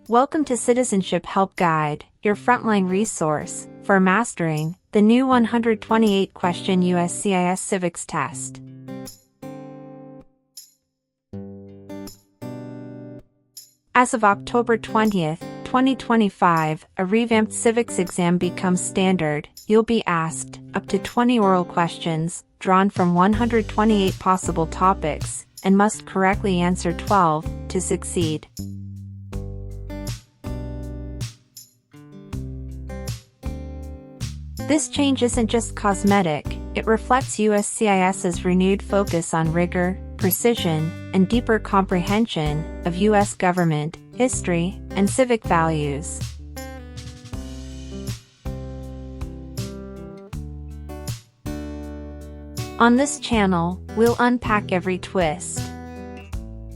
Welcome to Citizenship Help Guide, your frontline resource for mastering the new 128-question USCIS Civics test. As of October 20th, 2025, a revamped civics exam becomes standard. You'll be asked up to 20 oral questions, drawn from 128 possible topics, and must correctly answer 12 to succeed. This change isn't just cosmetic, it reflects USCIS's renewed focus on rigor, precision, and deeper comprehension of U.S. government, history, and civic values. On this channel, we'll unpack every twist.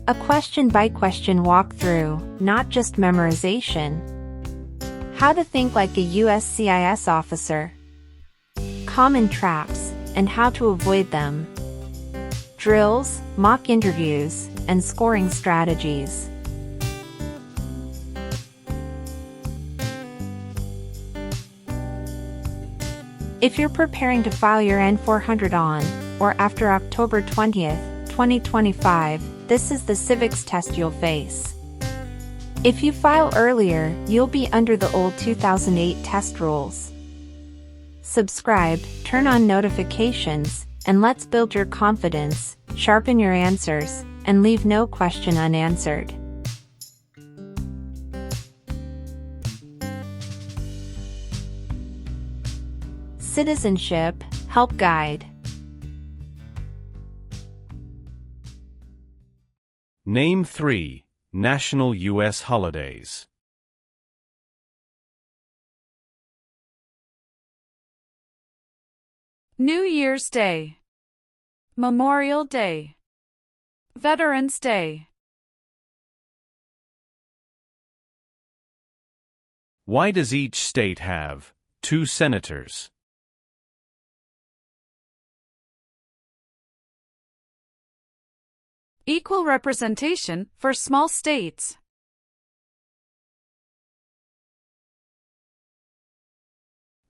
A question-by-question walkthrough, not just memorization. How to think like a USCIS officer. Common traps, and how to avoid them. Drills, mock interviews, and scoring strategies. If you're preparing to file your N-400 on, or after October 20th, 2025, this is the civics test you'll face. If you file earlier, you'll be under the old 2008 test rules. Subscribe, turn on notifications, and let's build your confidence, sharpen your answers, and leave no question unanswered. Citizenship Help Guide. Name 3 national U.S. holidays. New Year's Day, Memorial Day, Veterans Day. Why does each state have 2 senators? Equal representation for small states.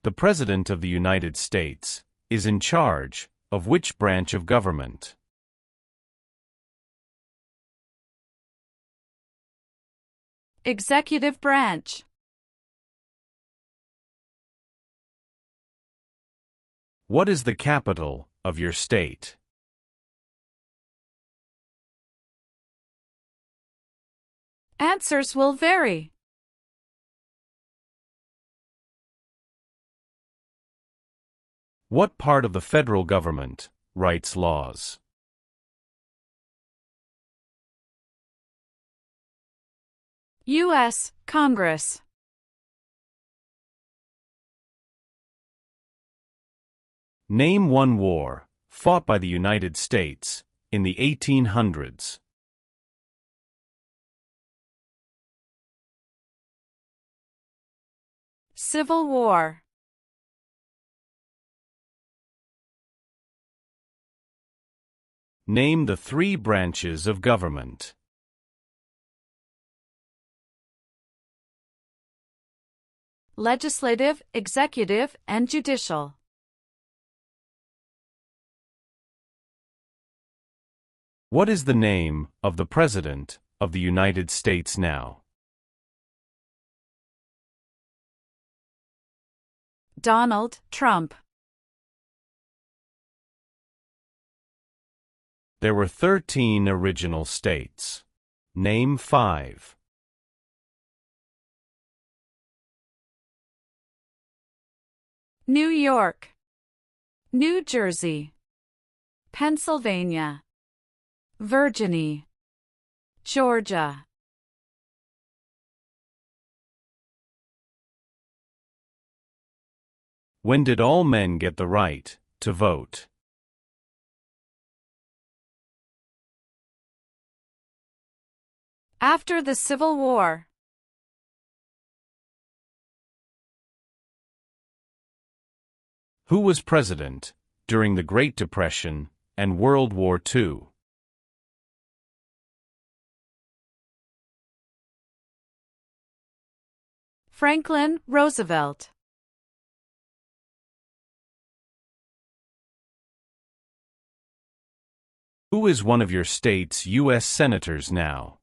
The President of the United States is in charge of which branch of government? Executive branch. What is the capital of your state? Answers will vary. What part of the federal government writes laws? U.S. Congress. Name one war fought by the United States in the 1800s. Civil War. Name the 3 branches of government. Legislative, executive, and judicial. What is the name of the President of the United States now? Donald Trump. There were 13 original states. Name 5. New York, New Jersey, Pennsylvania, Virginia, Georgia. When did all men get the right to vote? After the Civil War. Who was president during the Great Depression and World War II? Franklin Roosevelt. Who is one of your state's U.S. senators now?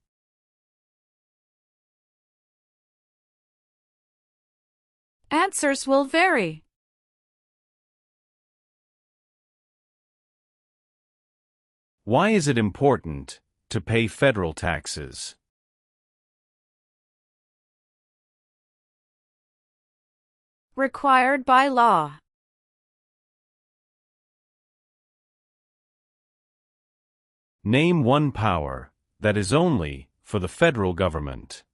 Answers will vary. Why is it important to pay federal taxes? Required by law. Name one power that is only for the federal government.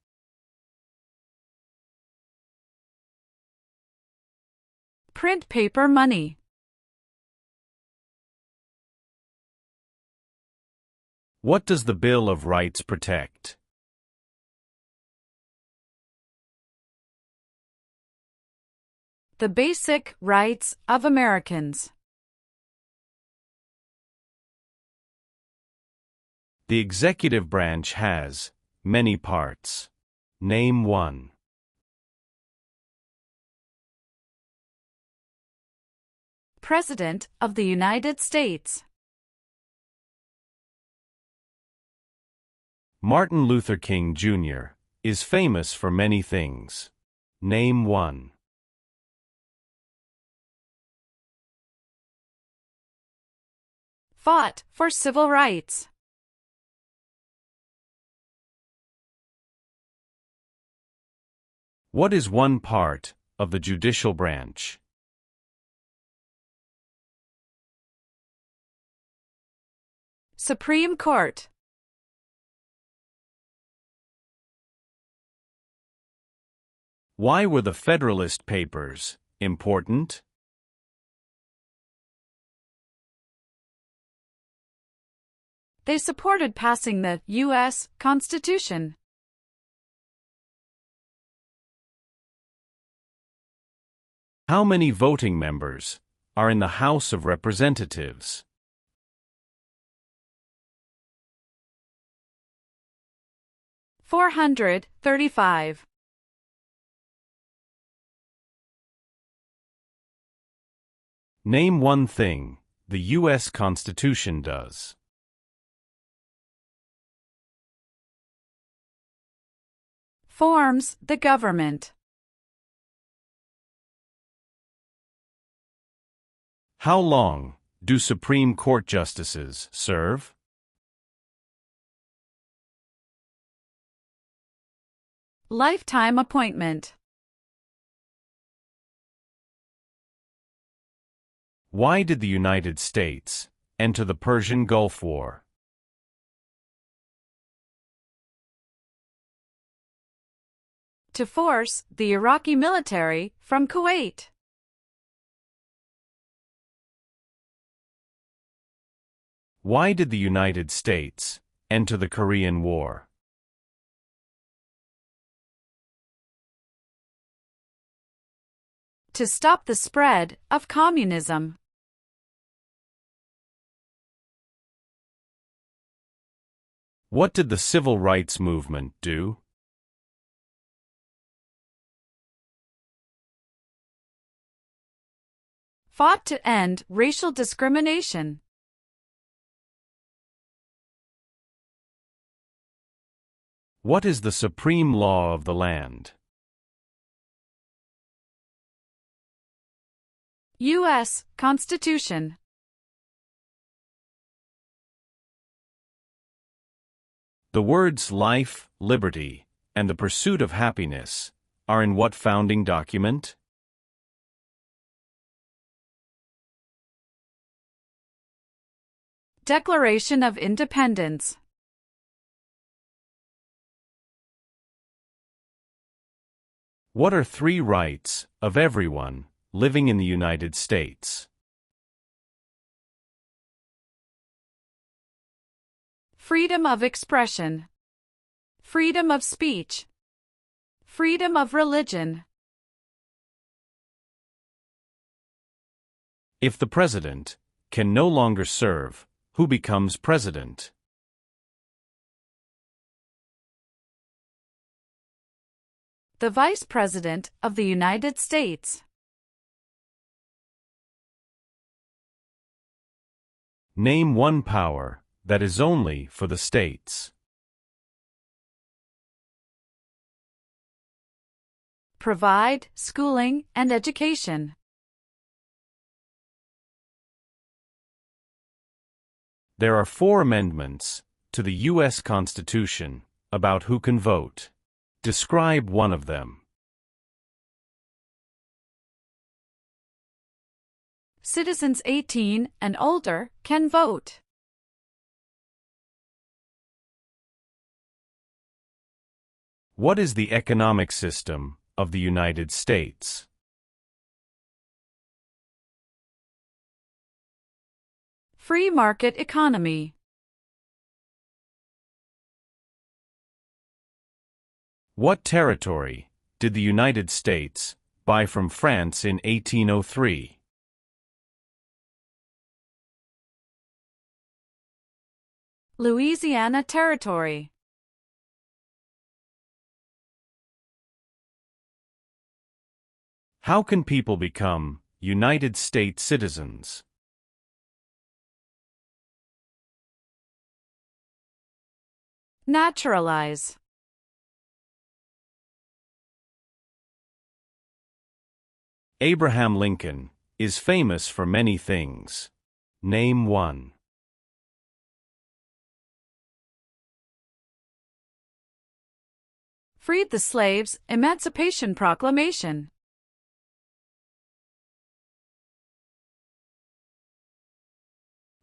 Print paper money. What does the Bill of Rights protect? The basic rights of Americans. The executive branch has many parts. Name one. President of the United States. Martin Luther King Jr. is famous for many things. Name one. Fought for civil rights. What is one part of the judicial branch? Supreme Court. Why were the Federalist Papers important? They supported passing the U.S. Constitution. How many voting members are in the House of Representatives? 435. Name one thing the U.S. Constitution does. Forms the government. How long do Supreme Court justices serve? Lifetime appointment. Why did the United States enter the Persian Gulf War? To force the Iraqi military from Kuwait. Why did the United States enter the Korean War? To stop the spread of communism. What did the Civil Rights Movement do? Fought to end racial discrimination. What is the supreme law of the land? U.S. Constitution. The words life, liberty, and the pursuit of happiness are in what founding document? Declaration of Independence. What are three rights of everyone living in the United States? Freedom of expression. Freedom of speech. Freedom of religion. If the president can no longer serve, who becomes president? The Vice President of the United States. Name one power that is only for the states. Provide schooling and education. There are 4 amendments to the U.S. Constitution about who can vote. Describe one of them. Citizens 18 and older can vote. What is the economic system of the United States? Free market economy. What territory did the United States buy from France in 1803? Louisiana Territory. How can people become United States citizens? Naturalize. Abraham Lincoln is famous for many things. Name one. Freed the slaves, Emancipation Proclamation.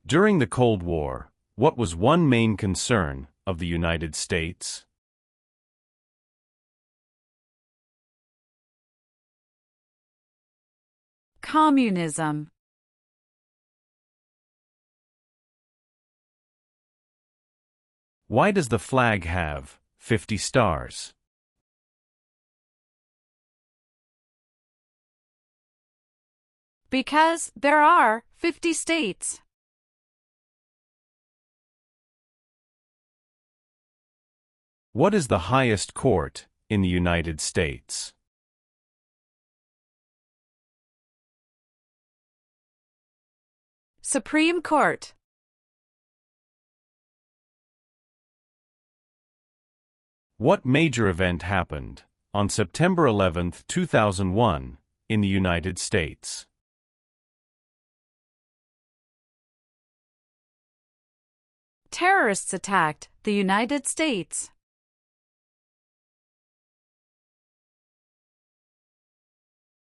During the Cold War, what was one main concern of the United States? Communism. Why does the flag have 50 stars? Because there are 50 states. What is the highest court in the United States? Supreme Court. What major event happened on September 11, 2001, in the United States? Terrorists attacked the United States.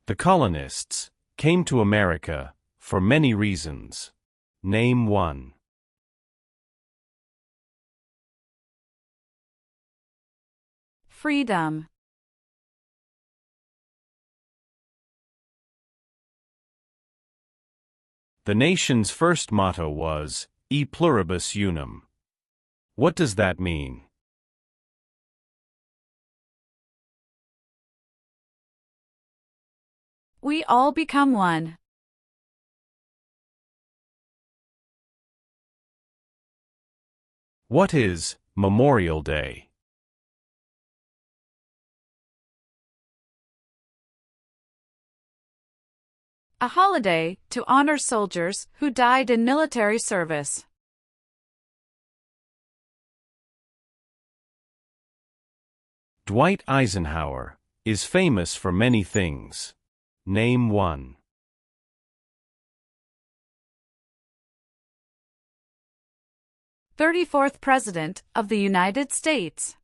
The colonists came to America for many reasons. Name one. Freedom. The nation's first motto was E pluribus unum. What does that mean? We all become one. What is Memorial Day? A holiday to honor soldiers who died in military service. Dwight Eisenhower is famous for many things. Name one. 34th President of the United States.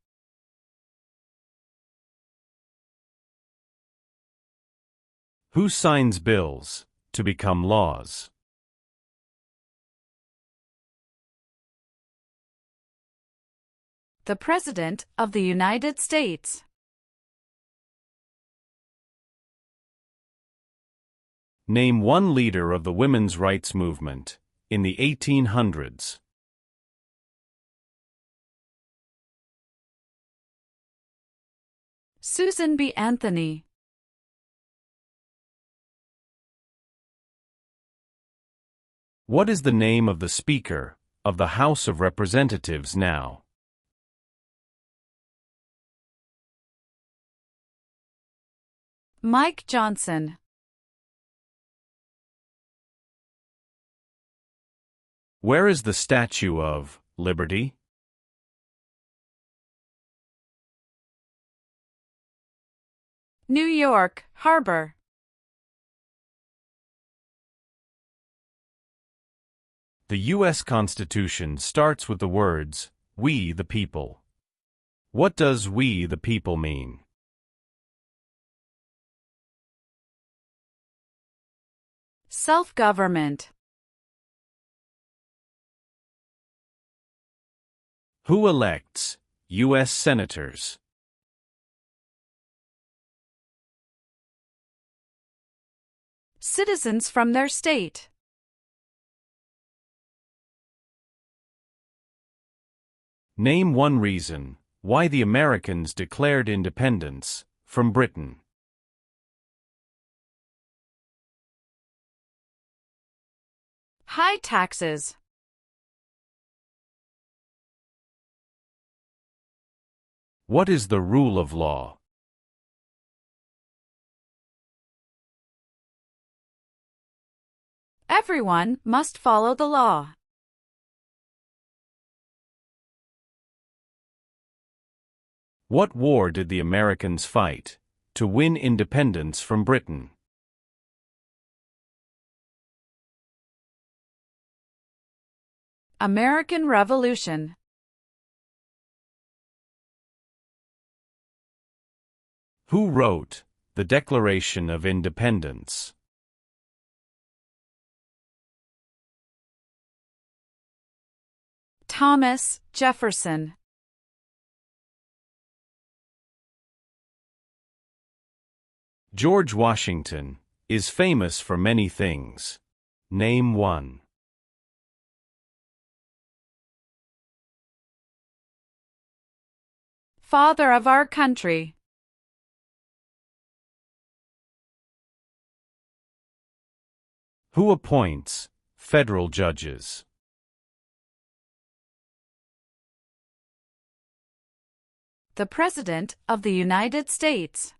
Who signs bills to become laws? The President of the United States. Name one leader of the women's rights movement in the 1800s. Susan B. Anthony. What is the name of the Speaker of the House of Representatives now? Mike Johnson. Where is the Statue of Liberty? New York Harbor. The U.S. Constitution starts with the words, "We the people." What does "we the people" mean? Self-government. Who elects U.S. senators? Citizens from their state. Name one reason why the Americans declared independence from Britain. High taxes. What is the rule of law? Everyone must follow the law. What war did the Americans fight to win independence from Britain? American Revolution. Who wrote the Declaration of Independence? Thomas Jefferson. George Washington is famous for many things. Name one. Father of our country. Who appoints federal judges? The President of the United States.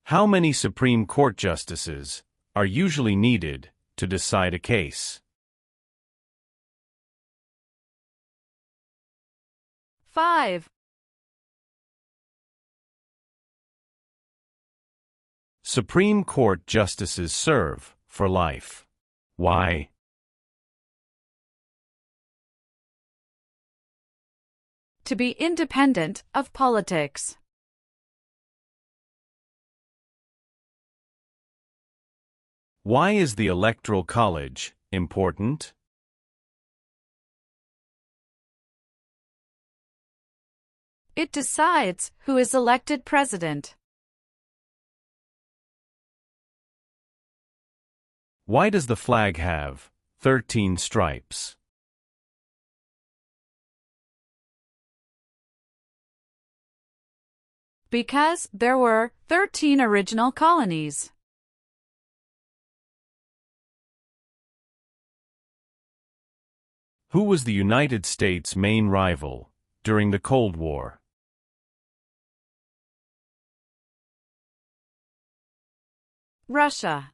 How many Supreme Court justices are usually needed to decide a case? 5. Supreme Court justices serve for life. Why? To be independent of politics. Why is the Electoral College important? It decides who is elected president. Why does the flag have 13 stripes? Because there were 13 original colonies. Who was the United States' main rival during the Cold War? Russia.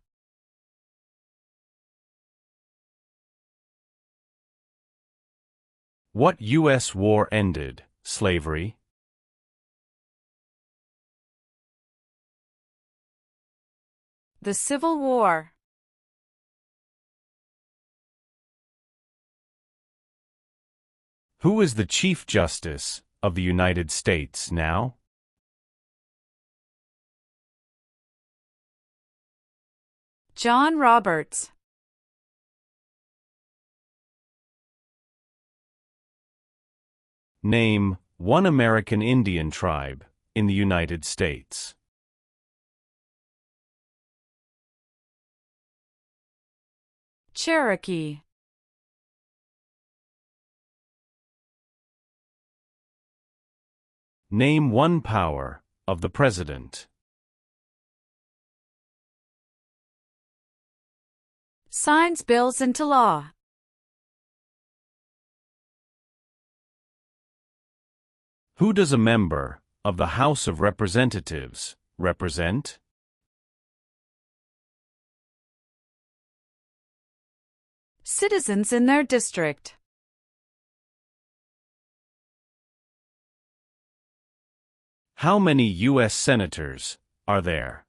What U.S. war ended slavery? The Civil War. Who is the Chief Justice of the United States now? John Roberts. Name one American Indian tribe in the United States. Cherokee. Name one power of the President. Signs bills into law. Who does a member of the House of Representatives represent? Citizens in their district. How many U.S. senators are there?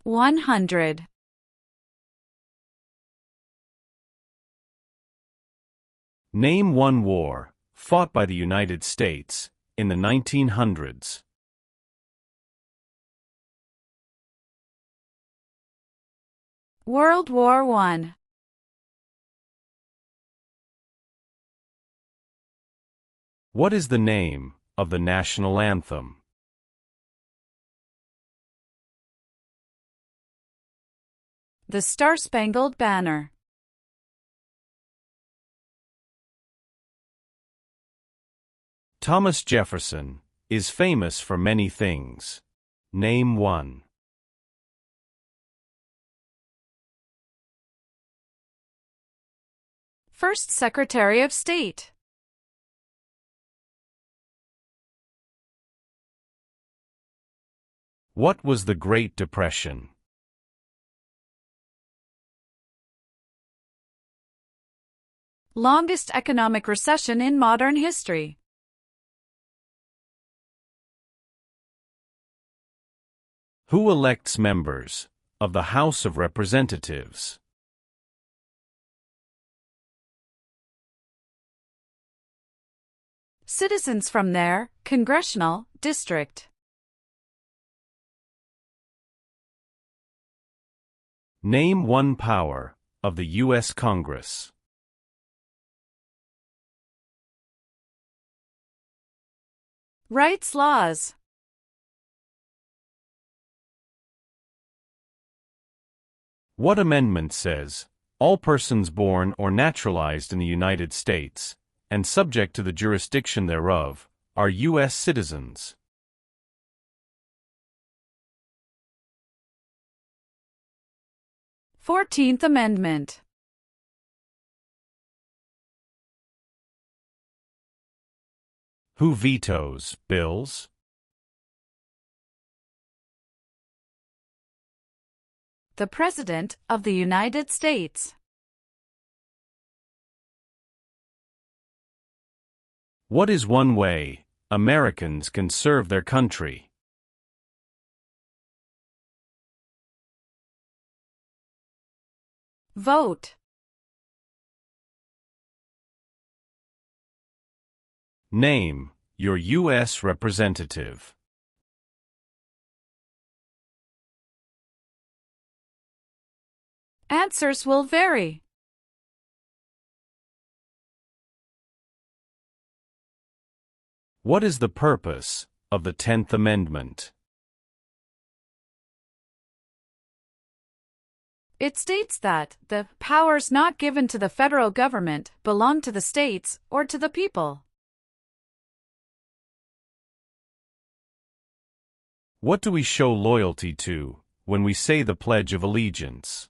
100. Name one war fought by the United States in the 1900s. World War I. What is the name of the national anthem? The Star-Spangled Banner. Thomas Jefferson is famous for many things. Name one. First Secretary of State. What was the Great Depression? Longest economic recession in modern history. Who elects members of the House of Representatives? Citizens from their congressional district. Name one power of the U.S. Congress. Rights laws. What amendment says, all persons born or naturalized in the United States, and subject to the jurisdiction thereof, are U.S. citizens? Fourteenth Amendment. Who vetoes bills? The President of the United States. What is one way Americans can serve their country? Vote. Name your U.S. representative. Answers will vary. What is the purpose of the 10th Amendment? It states that the powers not given to the federal government belong to the states or to the people. What do we show loyalty to when we say the Pledge of Allegiance?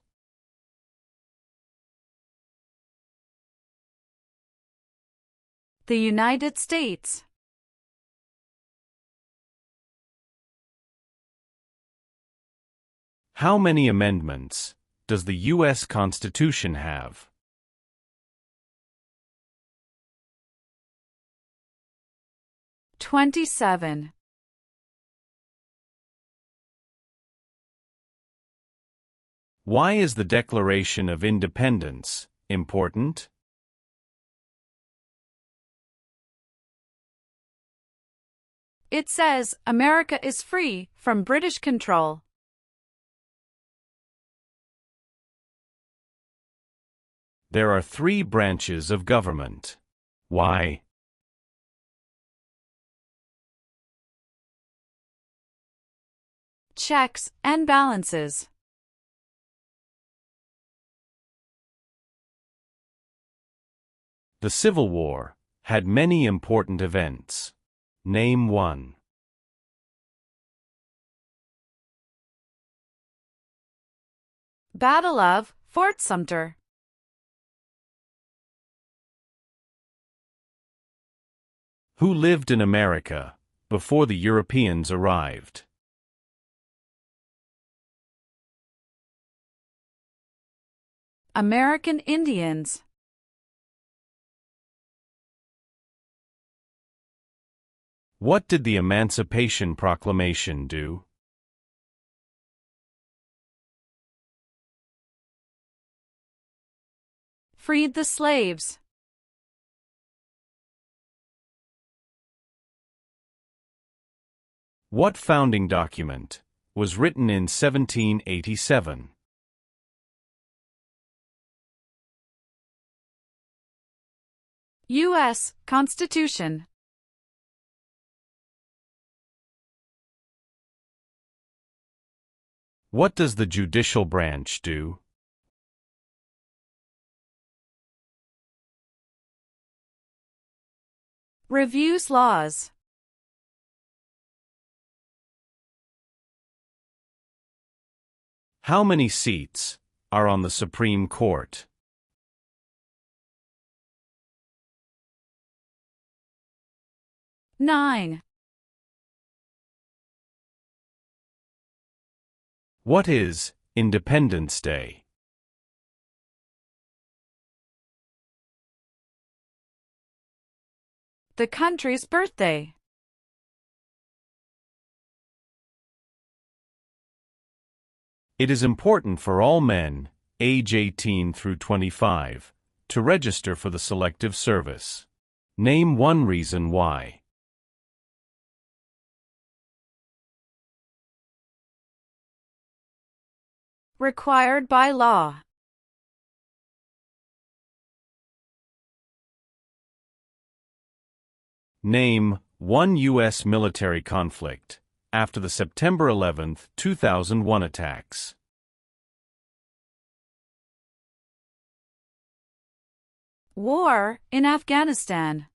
The United States. How many amendments does the U.S. Constitution have? "27. Why is the Declaration of Independence important? It says America is free from British control. There are 3 branches of government. Why? Checks and balances. The Civil War had many important events. Name one. Battle of Fort Sumter. Who lived in America before the Europeans arrived? American Indians. What did the Emancipation Proclamation do? Freed the slaves. What founding document was written in 1787? U.S. Constitution. What does the judicial branch do? Reviews laws. How many seats are on the Supreme Court? Nine. What is Independence Day? The country's birthday. It is important for all men, age 18 through 25, to register for the Selective Service. Name one reason why. Required by law. Name one U.S. military conflict after the September 11, 2001 attacks. War in Afghanistan.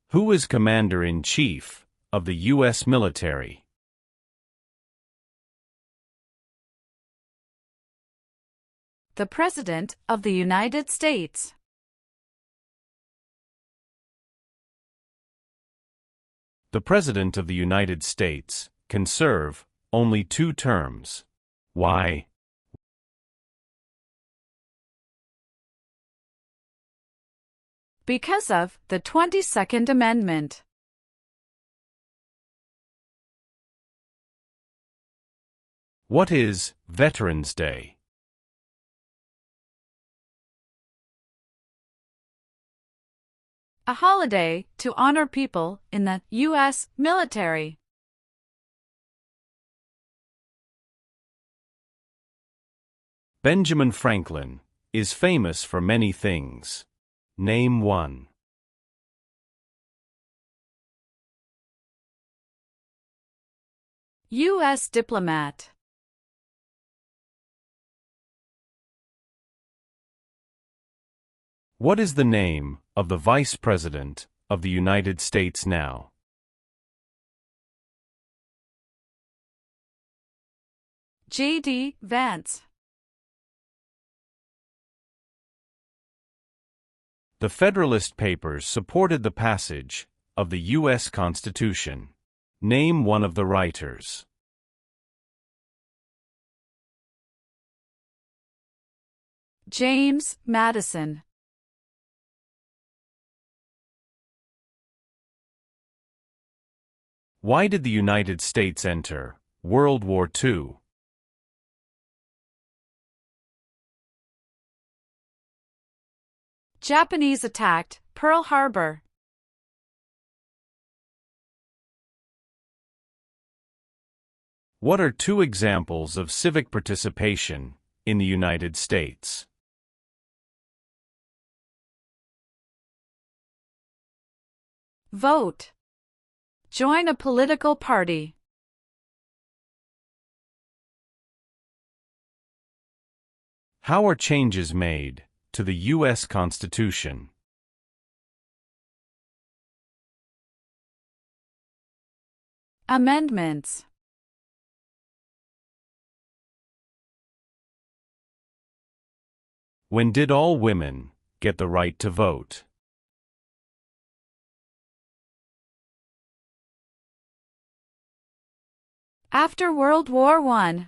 Who is Commander-in-Chief of the U.S. military? The President of the United States. The President of the United States can serve only 2 terms. Why? Because of the 22nd Amendment. What is Veterans Day? A holiday to honor people in the U.S. military. Benjamin Franklin is famous for many things. Name one. U.S. diplomat. What is the name of the Vice President of the United States now? J.D. Vance. The Federalist Papers supported the passage of the U.S. Constitution. Name one of the writers. James Madison. Why did the United States enter World War II? Japanese attacked Pearl Harbor. What are 2 examples of civic participation in the United States? Vote. Join a political party. How are changes made to the U.S. Constitution? Amendments. When did all women get the right to vote? After World War I.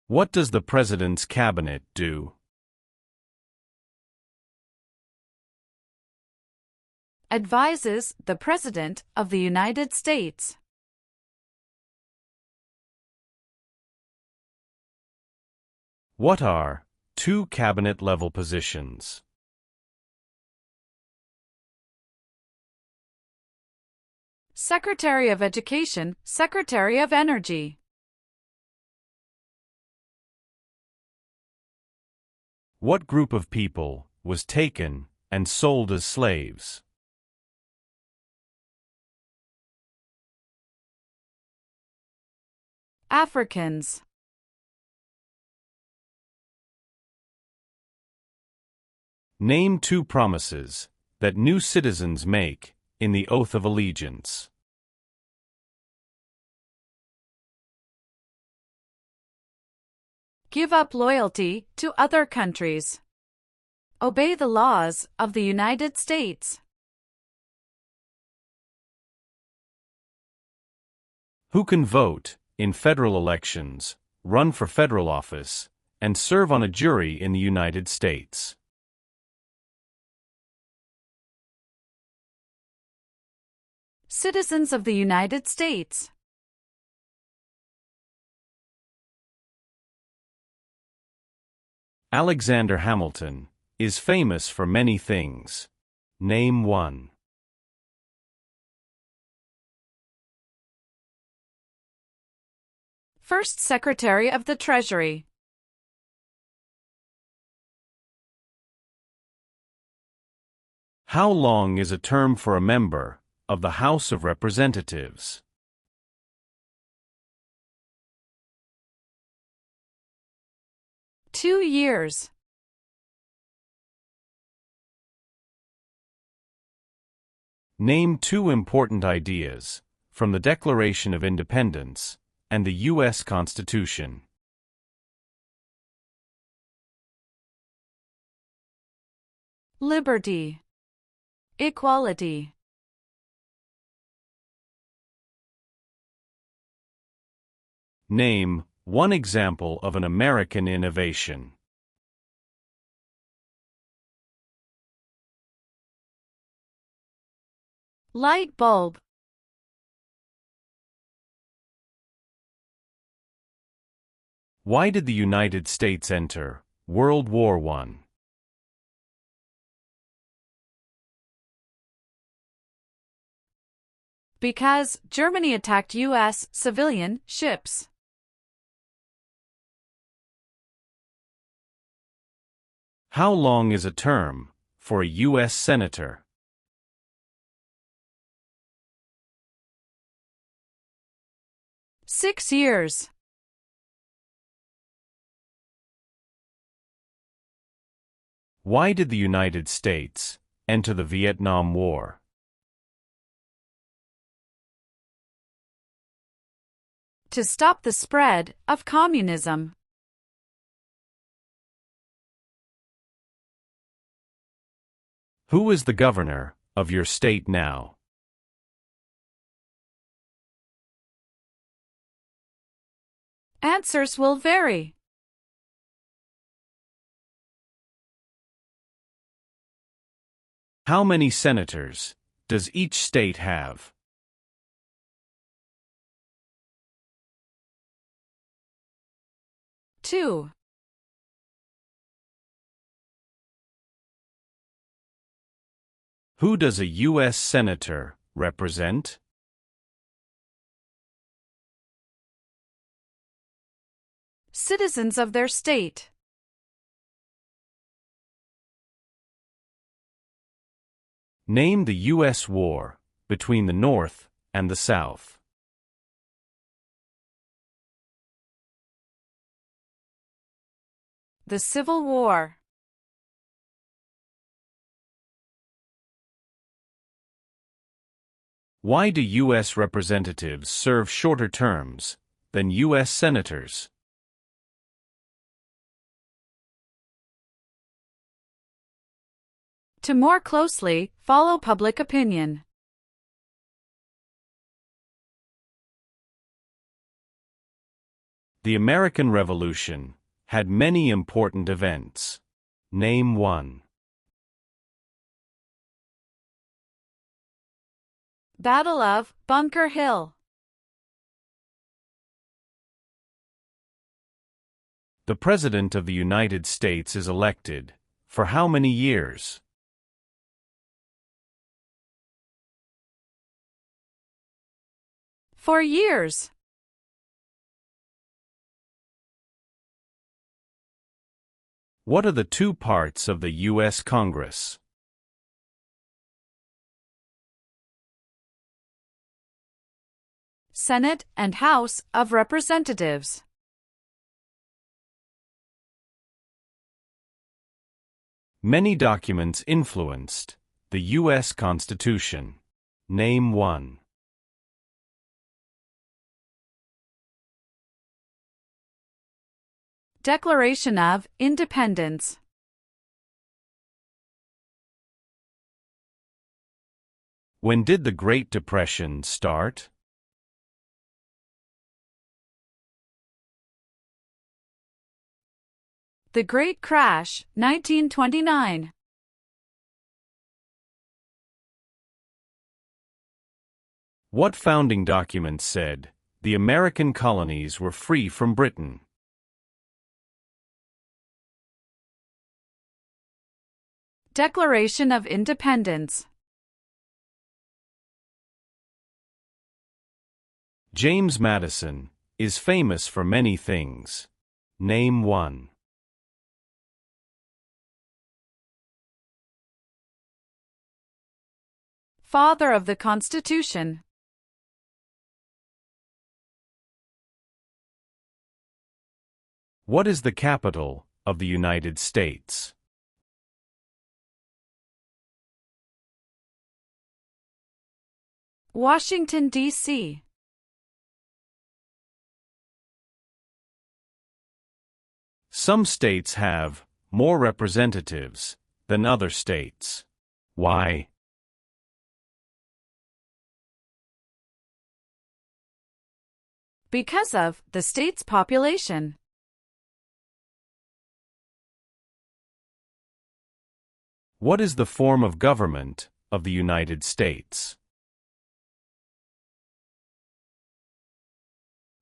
What does the President's Cabinet do? Advises the President of the United States. What are two cabinet-level positions? Secretary of Education, Secretary of Energy. What group of people was taken and sold as slaves? Africans. Name two promises that new citizens make in the oath of allegiance. Give up loyalty to other countries. Obey the laws of the United States. Who can vote in federal elections, run for federal office, and serve on a jury in the United States? Citizens of the United States. Alexander Hamilton is famous for many things. Name one. First Secretary of the Treasury. How long is a term for a member of the House of Representatives? Two years. Name two important ideas from the Declaration of Independence and the U.S. Constitution. Liberty. Equality. Name one example of an American innovation. Light bulb. Why did the United States enter World War I? Because Germany attacked U.S. civilian ships. How long is a term for a U.S. Senator? Six years. Why did the United States enter the Vietnam War? To stop the spread of communism. Who is the governor of your state now? Answers will vary. How many senators does each state have? Two. Who does a U.S. Senator represent? Citizens of their state. Name the U.S. war between the North and the South. The Civil War. Why do U.S. representatives serve shorter terms than U.S. senators? To more closely follow public opinion. The American Revolution had many important events. Name one. Battle of Bunker Hill. The President of the United States is elected for how many years? For years. What are the two parts of the U.S. Congress? Senate and House of Representatives. Many documents influenced the U.S. Constitution. Name one. Declaration of Independence. When did the Great Depression start? The Great Crash, 1929. What founding document said the American colonies were free from Britain? Declaration of Independence. James Madison is famous for many things. Name one. Father of the Constitution. What is the capital of the United States? Washington, D.C. Some states have more representatives than other states. Why? Because of the state's population. What is the form of government of the United States?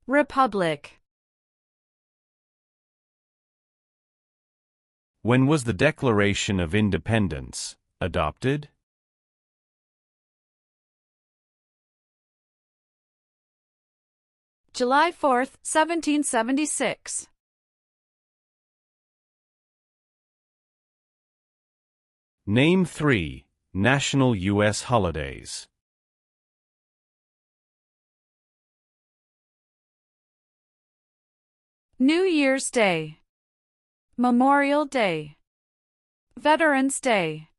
Republic. When was the Declaration of Independence adopted? July 4, 1776. Name 3 national U.S. holidays. New Year's Day. Memorial Day. Veterans Day.